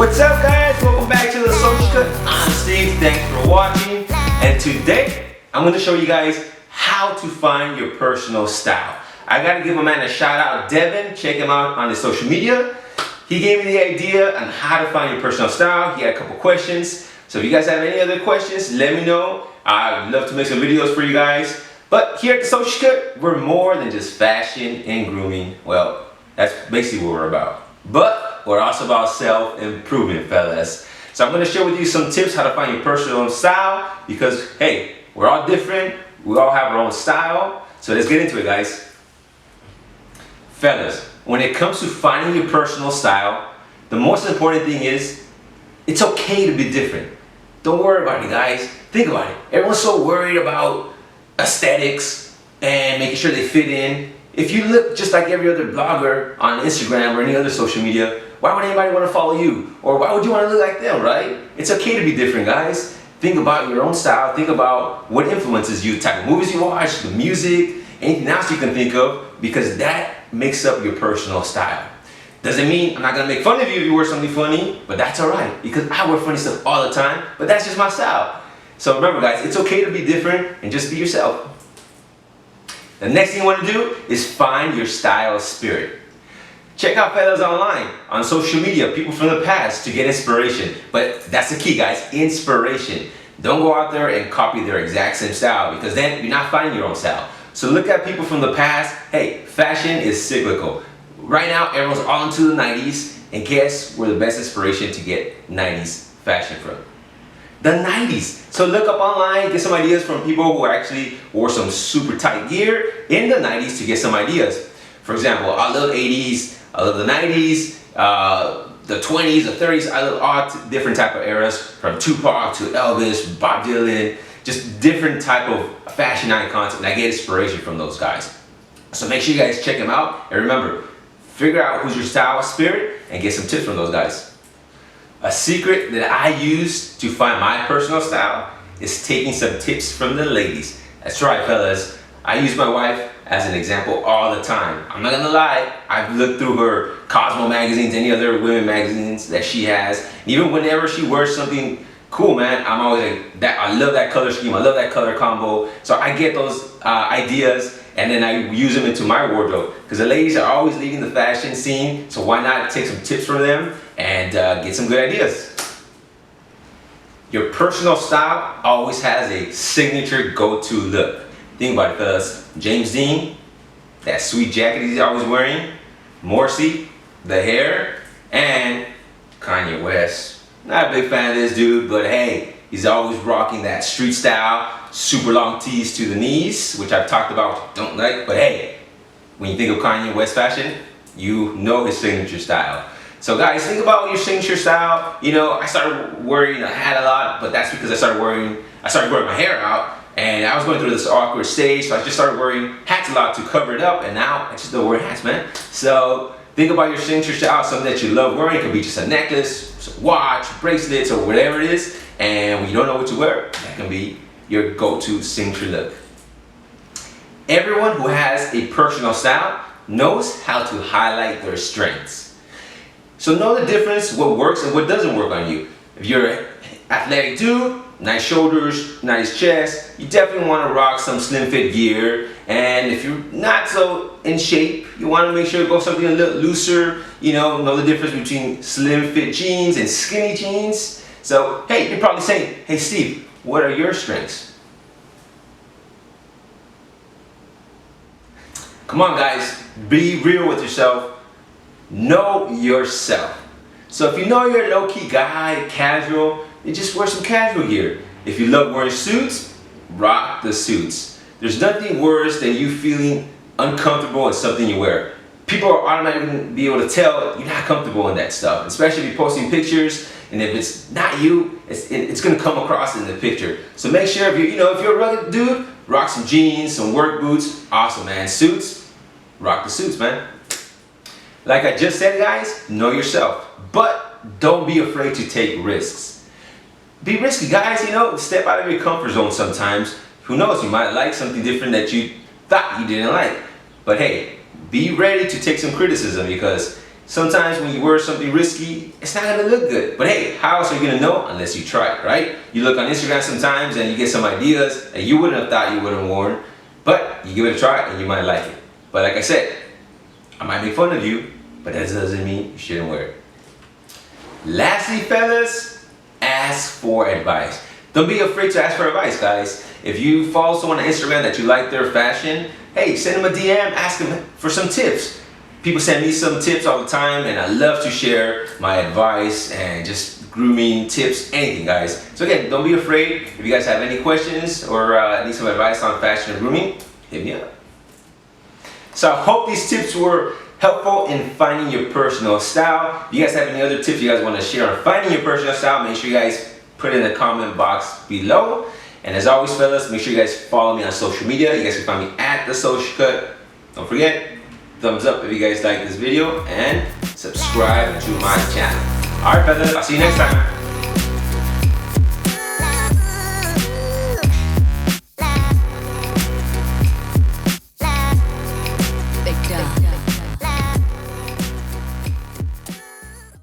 What's up, guys? Welcome back to the Social Cut. I'm Steve. Thanks for watching. And today I'm going to show you guys how to find your personal style. I got to give my man a shout out, Devin. Check him out on his social media. He gave me the idea on how to find your personal style. He had a couple questions. So if you guys have any other questions, let me know. I'd love to make some videos for you guys. But here at the Social Cut, we're more than just fashion and grooming. Well, that's basically what we're about. But we're also about self-improvement, fellas. So I'm going to share with you some tips how to find your personal style because, hey, we're all different. We all have our own style. So let's get into it, guys. Fellas, when it comes to finding your personal style, the most important thing is it's okay to be different. Don't worry about it, guys. Think about it. Everyone's so worried about aesthetics and making sure they fit in. If you look just like every other blogger on Instagram or any other social media, why would anybody want to follow you? Or why would you want to look like them, right? It's okay to be different, guys. Think about your own style. Think about what influences you, the type of movies you watch, the music, anything else you can think of, because that makes up your personal style. Doesn't mean I'm not going to make fun of you if you wear something funny, but that's alright, because I wear funny stuff all the time, but that's just my style. So remember, guys, it's okay to be different and just be yourself. The next thing you want to do is find your style spirit. Check out fellas online, on social media, people from the past to get inspiration. But that's the key, guys, inspiration. Don't go out there and copy their exact same style because then you're not finding your own style. So look at people from the past. Hey, fashion is cyclical. Right now, everyone's all into the 90s, and guess where the best inspiration to get 90s fashion from? The 90s. So look up online, get some ideas from people who actually wore some super tight gear in the 90s to get some ideas. For example, I love 80s, I love the 90s, the 20s, the 30s. I love all different type of eras, from Tupac to Elvis, Bob Dylan, just different type of fashion icons, and I get inspiration from those guys. So make sure you guys check them out, and remember, figure out who's your style spirit and get some tips from those guys. A secret that I use to find my personal style is taking some tips from the ladies. That's right, fellas. I use my wife as an example all the time. I'm not gonna lie, I've looked through her Cosmo magazines, any other women magazines that she has. And even whenever she wears something cool, man, I'm always like, I love that color scheme, I love that color combo. So I get those ideas and then I use them into my wardrobe. Because the ladies are always leading the fashion scene, so why not take some tips from them and get some good ideas. Your personal style always has a signature go-to look. Think about it, fellas. James Dean, that sweet jacket he's always wearing, Morrissey, the hair, and Kanye West. Not a big fan of this dude, but hey, he's always rocking that street style, super long tees to the knees, which I've talked about, don't like, but hey, when you think of Kanye West fashion, you know his signature style. So guys, think about your signature style. You know, I started wearing a hat a lot, but that's because I started wearing my hair out, and I was going through this awkward stage, so I just started wearing hats a lot to cover it up, and now I just don't wear hats, man. So think about your signature style, something that you love wearing. It could be just a necklace, a watch, bracelets, or whatever it is, and when you don't know what to wear, that can be your go-to signature look. Everyone who has a personal style knows how to highlight their strengths. So know the difference, what works and what doesn't work on you. If you're an athletic dude, nice shoulders, nice chest, you definitely want to rock some slim fit gear. And if you're not so in shape, you want to make sure to go something a little looser. You know the difference between slim fit jeans and skinny jeans. So hey, you're probably saying, hey Steve, what are your strengths? Come on guys, be real with yourself. Know yourself. So if you know you're a low-key guy, casual, then just wear some casual gear. If you love wearing suits, rock the suits. There's nothing worse than you feeling uncomfortable in something you wear. People are automatically going to be able to tell you're not comfortable in that stuff, especially if you're posting pictures, and if it's not you, it's going to come across in the picture. So make sure if you're a rugged dude, rock some jeans, some work boots. Awesome, man. Suits, rock the suits, man. Like I just said, guys, know yourself, but don't be afraid to take risks. Be risky, guys, step out of your comfort zone sometimes. Who knows, you might like something different that you thought you didn't like. But hey, be ready to take some criticism because sometimes when you wear something risky, it's not gonna look good. But hey, how else are you gonna know unless you try it, right? You look on Instagram sometimes and you get some ideas that you wouldn't have thought you would have worn, but you give it a try and you might like it. But like I said, I might make fun of you, but that doesn't mean you shouldn't wear it. Lastly, fellas, ask for advice. Don't be afraid to ask for advice, guys. If you follow someone on Instagram that you like their fashion, hey, send them a DM, ask them for some tips. People send me some tips all the time, and I love to share my advice and just grooming tips, anything, guys. So again, don't be afraid. If you guys have any questions or need some advice on fashion and grooming, hit me up. So I hope these tips were helpful in finding your personal style. If you guys have any other tips you guys want to share on finding your personal style, make sure you guys put it in the comment box below. And as always, fellas, make sure you guys follow me on social media. You guys can find me at The Social Cut. Don't forget, thumbs up if you guys like this video and subscribe to my channel. Alright, fellas, I'll see you next time.